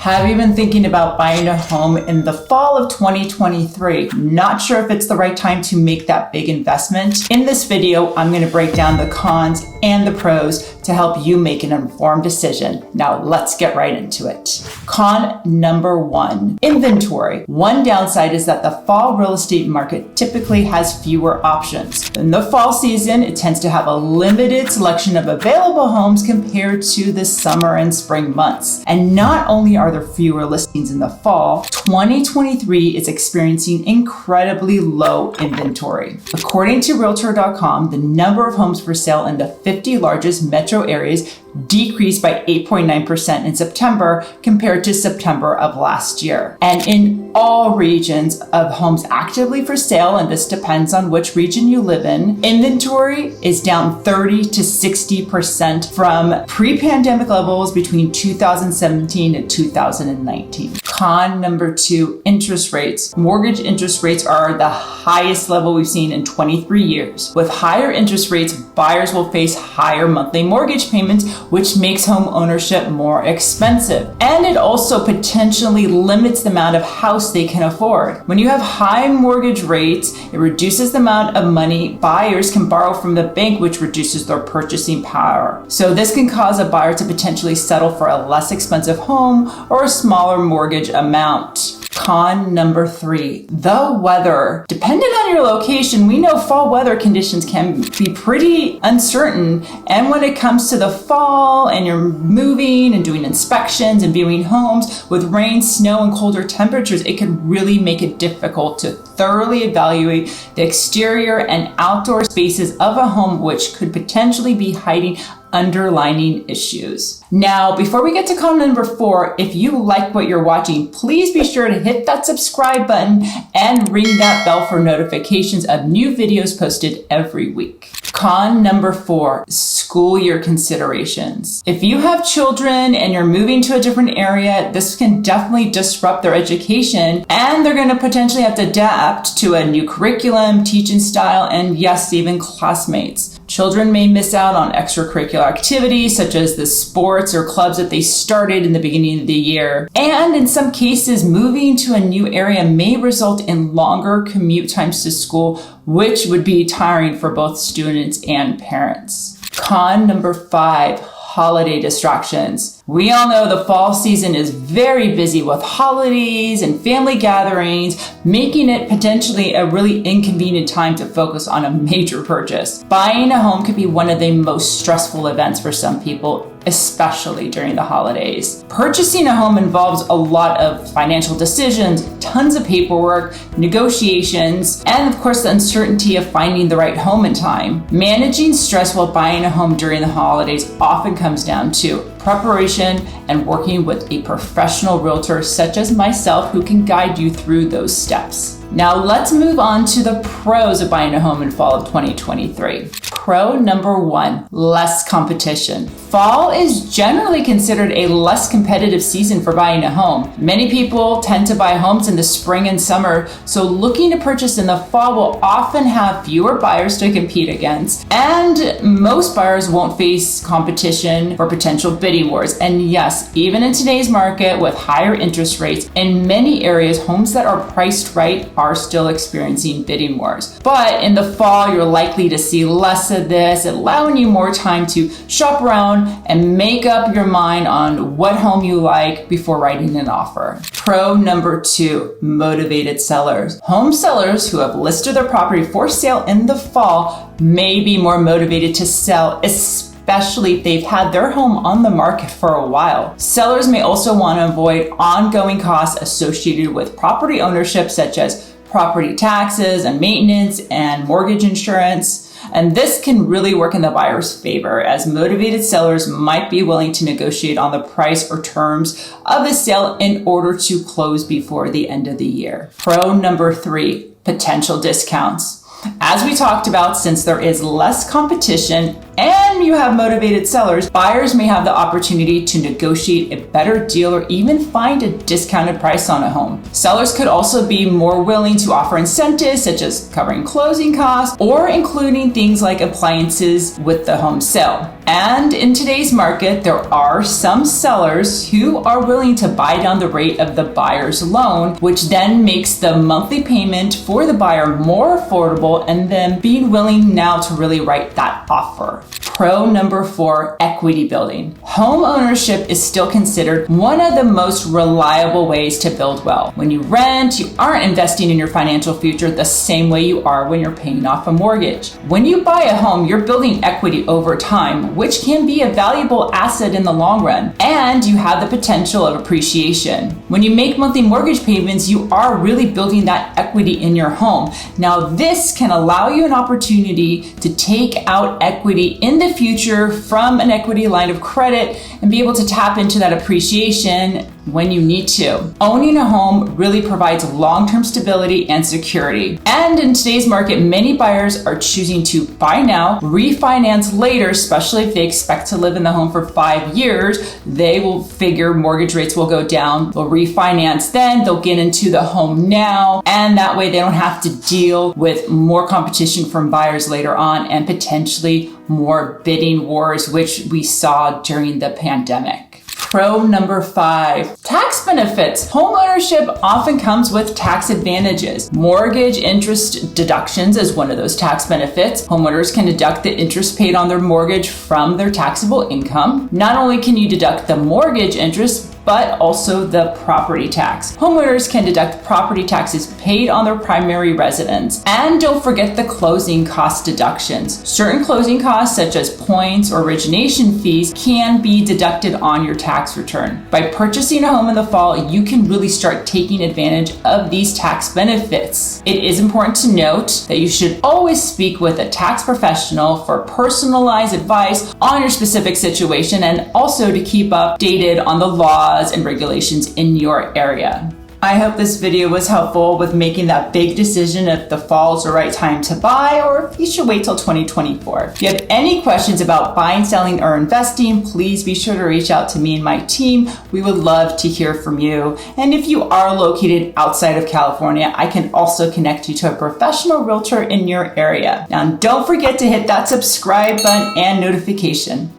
Have you been thinking about buying a home in the fall of 2023? Not sure if it's the right time to make that big investment? In this video, I'm going to break down the cons and the pros to help you make an informed decision. Now let's get right into it. Con number one, inventory. One downside is that the fall real estate market typically has fewer options. In the fall season, it tends to have a limited selection of available homes compared to the summer and spring months. And not only are there fewer listings in the fall, 2023 is experiencing incredibly low inventory. According to Realtor.com, the number of homes for sale in the 50 largest metro areas decreased by 8.9% in September compared to September of last year. And in all regions of homes actively for sale, and this depends on which region you live in, inventory is down 30 to 60% from pre-pandemic levels between 2017 and 2019. Con number two, interest rates. Mortgage interest rates are the highest level we've seen in 23 years. With higher interest rates, buyers will face higher monthly mortgage payments, which makes home ownership more expensive. And it also potentially limits the amount of house they can afford. When you have high mortgage rates, it reduces the amount of money buyers can borrow from the bank, which reduces their purchasing power. So this can cause a buyer to potentially settle for a less expensive home or a smaller mortgage amount. Con number three, the weather. Depending on your location, we know fall weather conditions can be pretty uncertain. And when it comes to the fall and you're moving and doing inspections and viewing homes with rain, snow, and colder temperatures, it can really make it difficult to thoroughly evaluate the exterior and outdoor spaces of a home, which could potentially be hiding underlying issues. Now, before we get to con number four, if you like what you're watching, please be sure to hit that subscribe button and ring that bell for notifications of new videos posted every week. Con number four, school year considerations. If you have children and you're moving to a different area, this can definitely disrupt their education, and they're going to potentially have to adapt to a new curriculum, teaching style, and yes, even classmates. Children may miss out on extracurricular activities such as the sports or clubs that they started in the beginning of the year. And in some cases, moving to a new area may result in longer commute times to school, which would be tiring for both students and parents. Con number five, holiday distractions. We all know the fall season is very busy with holidays and family gatherings, making it potentially a really inconvenient time to focus on a major purchase. Buying a home could be one of the most stressful events for some people, especially during the holidays. Purchasing a home involves a lot of financial decisions, tons of paperwork, negotiations, and of course the uncertainty of finding the right home in time. Managing stress while buying a home during the holidays often comes down to preparation and working with a professional realtor such as myself who can guide you through those steps. Now let's move on to the pros of buying a home in fall of 2023. Pro number one, less competition. Fall is generally considered a less competitive season for buying a home. Many people tend to buy homes in the spring and summer, so looking to purchase in the fall will often have fewer buyers to compete against, and most buyers won't face competition for potential bidding wars. And yes, even in today's market with higher interest rates, in many areas, homes that are priced right are still experiencing bidding wars. But in the fall, you're likely to see less of this, allowing you more time to shop around and make up your mind on what home you like before writing an offer. Pro number two, motivated sellers. Home sellers who have listed their property for sale in the fall may be more motivated to sell, especially if they've had their home on the market for a while. Sellers may also want to avoid ongoing costs associated with property ownership, such as property taxes and maintenance and mortgage insurance. And this can really work in the buyer's favor, as motivated sellers might be willing to negotiate on the price or terms of the sale in order to close before the end of the year. Pro number three, potential discounts. As we talked about, since there is less competition and and you have motivated sellers, buyers may have the opportunity to negotiate a better deal or even find a discounted price on a home. Sellers could also be more willing to offer incentives such as covering closing costs or including things like appliances with the home sale. And in today's market, there are some sellers who are willing to buy down the rate of the buyer's loan, which then makes the monthly payment for the buyer more affordable and then being willing now to really write that offer. Pro number 4, equity building. Home ownership is still considered one of the most reliable ways to build wealth. When you rent, you aren't investing in your financial future the same way you are when you're paying off a mortgage. When you buy a home, you're building equity over time, which can be a valuable asset in the long run, and you have the potential of appreciation. When you make monthly mortgage payments, you are really building that equity in your home. Now, this can allow you an opportunity to take out equity in the future from an equity line of credit and be able to tap into that appreciation when you need to. Owning a home really provides long-term stability and security. And in today's market, many buyers are choosing to buy now, refinance later, especially if they expect to live in the home for 5 years. They will figure mortgage rates will go down. They'll refinance then, they'll get into the home now, and that way they don't have to deal with more competition from buyers later on and potentially more bidding wars, which we saw during the pandemic. Pro number 5, tax benefits. Homeownership often comes with tax advantages. Mortgage interest deductions is one of those tax benefits. Homeowners can deduct the interest paid on their mortgage from their taxable income. Not only can you deduct the mortgage interest, but also the property tax. Homeowners can deduct property taxes paid on their primary residence. And don't forget the closing cost deductions. Certain closing costs, such as points or origination fees, can be deducted on your tax return. By purchasing a home in the fall, you can really start taking advantage of these tax benefits. It is important to note that you should always speak with a tax professional for personalized advice on your specific situation and also to keep updated on the laws and regulations in your area. I hope this video was helpful with making that big decision if the fall is the right time to buy or if you should wait till 2024. If you have any questions about buying, selling, or investing, please be sure to reach out to me and my team. We would love to hear from you. And if you are located outside of California, I can also connect you to a professional realtor in your area. Now, don't forget to hit that subscribe button and notification.